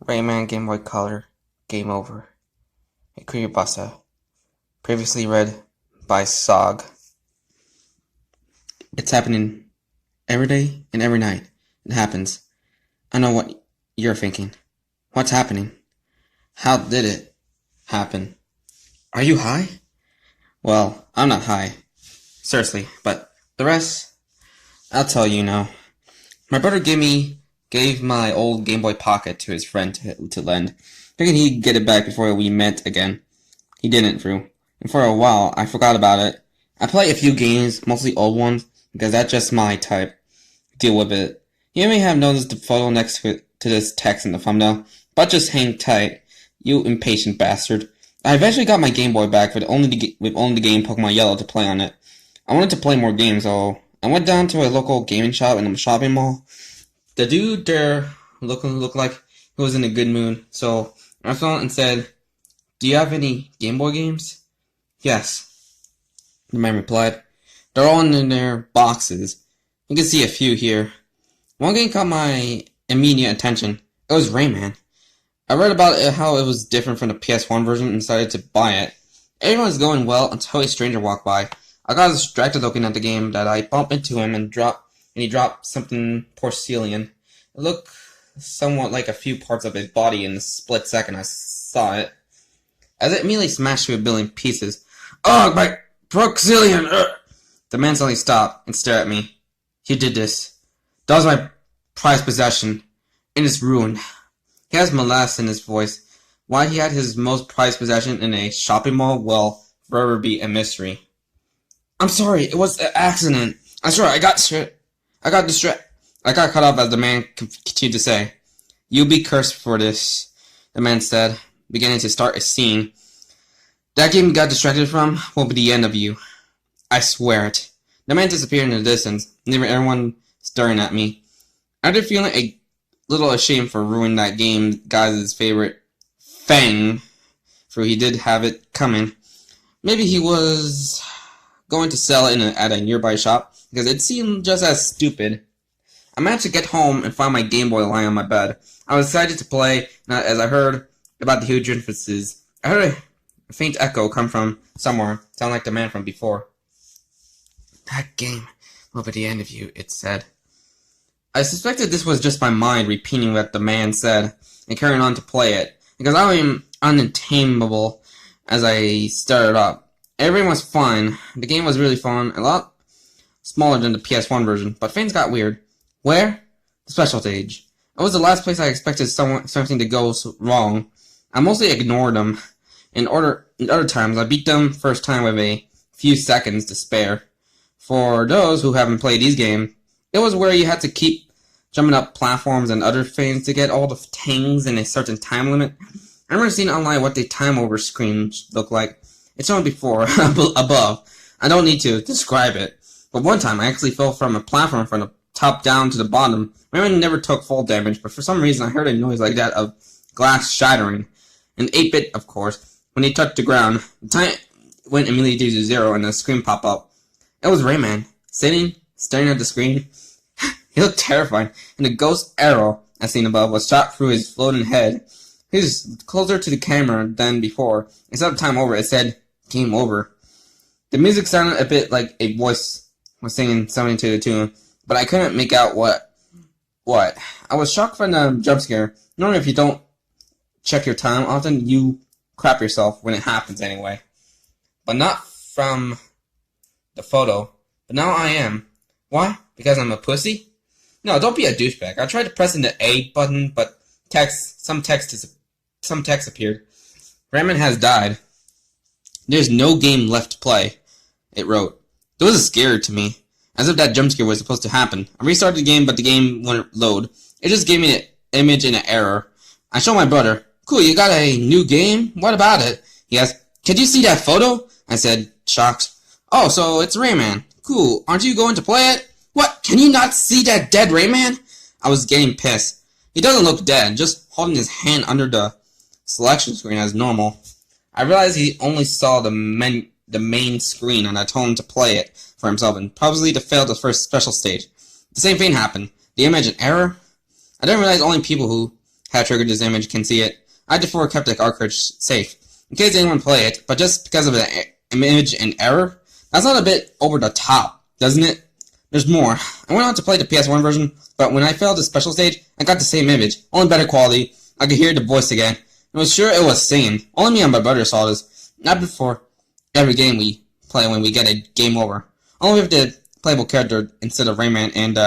Rayman Game Boy Color, Game Over. A Creepypasta. Previously read by Sog. It's happening every day and every night. It happens. I know what you're thinking. What's happening? How did it happen? Are you high? Well, I'm not high. Seriously, but the rest, I'll tell you now. My brother gave my old Game Boy Pocket to his friend to lend, thinking he'd get it back before we met again. He didn't, Drew. And for a while, I forgot about it. I play a few games, mostly old ones, because that's just my type. Deal with it. You may have noticed the photo next to this text in the thumbnail, but just hang tight, you impatient bastard. I eventually got my Game Boy back with only the game Pokemon Yellow to play on it. I wanted to play more games, so I went down to a local gaming shop in a shopping mall. The dude there looked like he was in a good mood, so I phoned and said, "Do you have any Game Boy games?" "Yes," the man replied. "They're all in their boxes. You can see a few here." One game caught my immediate attention. It was Rayman. I read about it, how it was different from the PS1 version and decided to buy it. Everything was going well until a stranger walked by. I got distracted looking at the game that I bumped into him and he dropped something porcelain. It looked somewhat like a few parts of his body in a split second I saw it. As it immediately smashed to a billion pieces. "Oh, my porcelain!" The man suddenly stopped and stared at me. "You did this. That was my prized possession, and it's ruined." He has malice in his voice. Why he had his most prized possession in a shopping mall will forever be a mystery. "I'm sorry, it was an accident. I'm sorry, I got distracted. I got cut off as the man continued to say. "You'll be cursed for this," the man said, beginning to start a scene. "That game you got distracted from will be the end of you. I swear it." The man disappeared in the distance, leaving everyone staring at me. After feeling a little ashamed for ruining that game, guys' favorite Fang, for he did have it coming. Maybe he was going to sell it at a nearby shop, because it seemed just as stupid. I managed to get home and find my Game Boy lying on my bed. I was excited to play, as I heard about the huge differences. I heard a faint echo come from somewhere, sound like the man from before. "That game will be the end of you," it said. I suspected this was just my mind repeating what the man said and carrying on to play it, because I am untamable as I started up. Everything was fine. The game was really fun, a lot smaller than the PS1 version, but things got weird. Where? The special stage. It was the last place I expected something to go wrong. I mostly ignored them. In other times, I beat them first time with a few seconds to spare. For those who haven't played these games, it was where you had to keep jumping up platforms and other things to get all the things in a certain time limit. I remember seeing online what the time over screen looked like. It's shown before, above. I don't need to describe it. But one time I actually fell from a platform from the top down to the bottom. Rayman never took full damage, but for some reason I heard a noise like that of glass shattering. An 8-bit, of course. When he touched the ground, the time went immediately to 0 and the screen popped up. It was Rayman, sitting, staring at the screen. He looked terrified, and the ghost arrow, as seen above, was shot through his floating head. He was closer to the camera than before. Instead of time over, it said, "Game over." The music sounded a bit like a voice was singing something to the tune, but I couldn't make out what. I was shocked from the jump scare. Normally, if you don't check your time often, you crap yourself when it happens anyway. But not from the photo. But now I am. Why? Because I'm a pussy? No, don't be a douchebag. I tried pressing the A button, but some text appeared. "Rayman has died. There's no game left to play," it wrote. It was scary to me, as if that jump scare was supposed to happen. I restarted the game, but the game wouldn't load. It just gave me an image and an error. I showed my brother. "Cool, you got a new game? What about it?" He asked. "Can you see that photo?" I said, shocked. "Oh, so it's Rayman. Cool, aren't you going to play it?" "What? Can you not see that dead Rayman?" I was getting pissed. He doesn't look dead, just holding his hand under the selection screen as normal. I realized he only saw the main screen, and I told him to play it for himself and probably to fail the first special stage. The same thing happened. The image and error? I didn't realize only people who had triggered this image can see it. I therefore kept the cartridge safe, in case anyone play it, but just because of the image and error? That's not a bit over the top, doesn't it? There's more. I went on to play the PS1 version, but when I failed the special stage, I got the same image, only better quality. I could hear the voice again. I was sure it was singing. Only me and my brother saw this. Not before every game we play when we get a game over. Only with the playable character instead of Rayman, and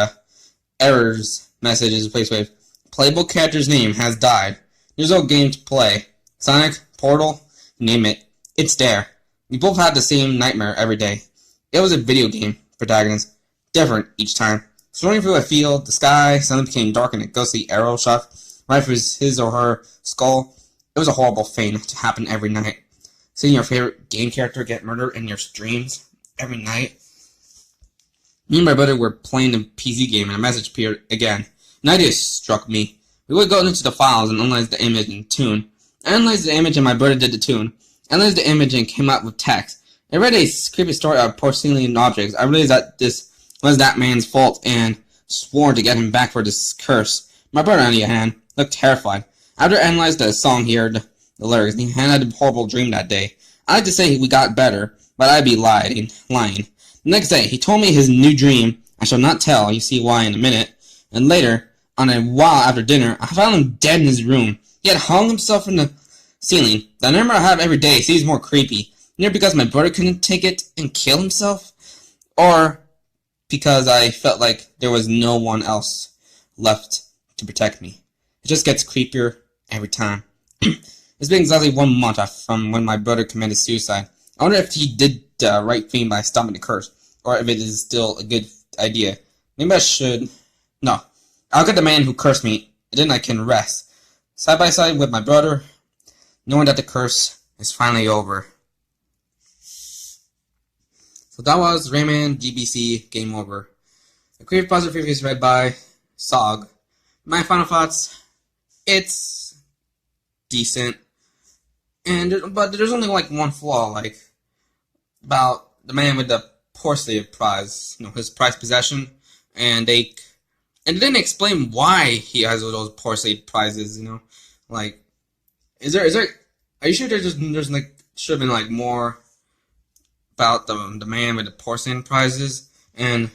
errors message is replaced with playable character's name has died. There's no game to play. Sonic, Portal, name it. It's there. We both had the same nightmare every day. It was a video game protagonist, different each time. Swimming through a field, the sky suddenly became dark and a ghostly arrow shot right through his or her skull. It was a horrible thing to happen every night. Seeing your favorite game character get murdered in your dreams every night. Me and my brother were playing a PC game and a message appeared again. An idea struck me. We would go into the files and analyze the image and tune. I analyzed the image and my brother did the tune. I analyzed the image and came up with text. I read a creepy story of porcelain objects. I realized that this was that man's fault and swore to get him back for this curse. My brother, on the other hand, looked terrified. After I analyzed the song, he heard the lyrics. He had a horrible dream that day. I like to say we got better, but I'd be lying. The next day, he told me his new dream. I shall not tell. You see why in a minute. And later, on a while after dinner, I found him dead in his room. He had hung himself in the ceiling. The nightmare I have every day seems more creepy. Either because my brother couldn't take it and kill himself, or because I felt like there was no one else left to protect me. It just gets creepier every time. It's been exactly 1 month from when my brother committed suicide. I wonder if he did the right thing by stopping the curse, or if it is still a good idea. Maybe I should. No. I'll get the man who cursed me, and then I can rest, side by side with my brother, knowing that the curse is finally over. So that was Rayman GBC Game Over. The Creepypasta review is read by Sog. My final thoughts: it's decent, but there's only like one flaw, like about the man with the porcelain prize, his prized possession, and they didn't explain why he has all those porcelain prizes, like are you sure there's like should have been like more about the man with the porcelain prizes, and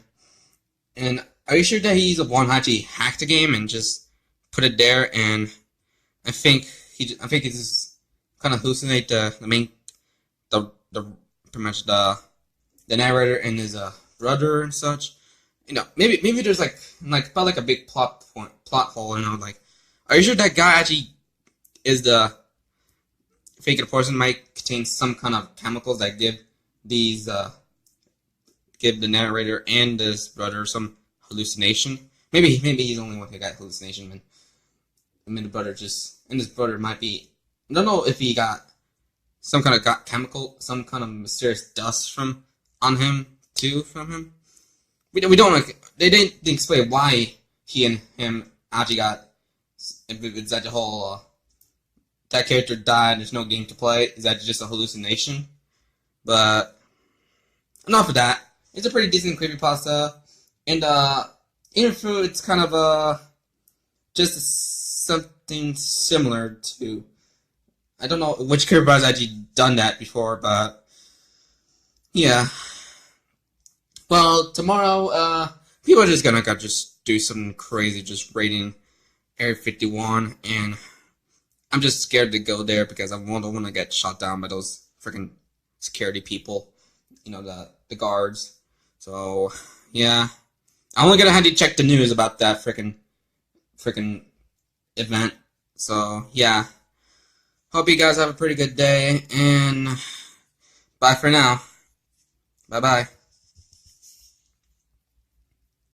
are you sure that he's the one who actually hacked the game and just put it there? And I think he's just kind of hallucinate the pretty much the narrator and his brother and such. Maybe there's like about like a big plot hole. Like, are you sure that guy actually is the fake porcelain might contain some kind of chemicals that give the narrator and his brother some hallucination? Maybe he's the only one who got hallucination. The brother his brother might be. I don't know if he got some kind of chemical, some kind of mysterious dust on him too from him. We don't they didn't explain why he and him actually got. If it's that the whole that character died, there's no game to play. Is that just a hallucination? But enough of that. It's a pretty decent creepypasta, and even though it's kind of just something similar to, I don't know which creepypasta actually done that before, but yeah. Well, tomorrow, people are just gonna just do something crazy, just raiding Area 51, and I'm just scared to go there because I don't want to get shot down by those freaking security people, the guards. So, yeah. I'm only gonna have to check the news about that freaking event. So, yeah. Hope you guys have a pretty good day, and bye for now. Bye-bye.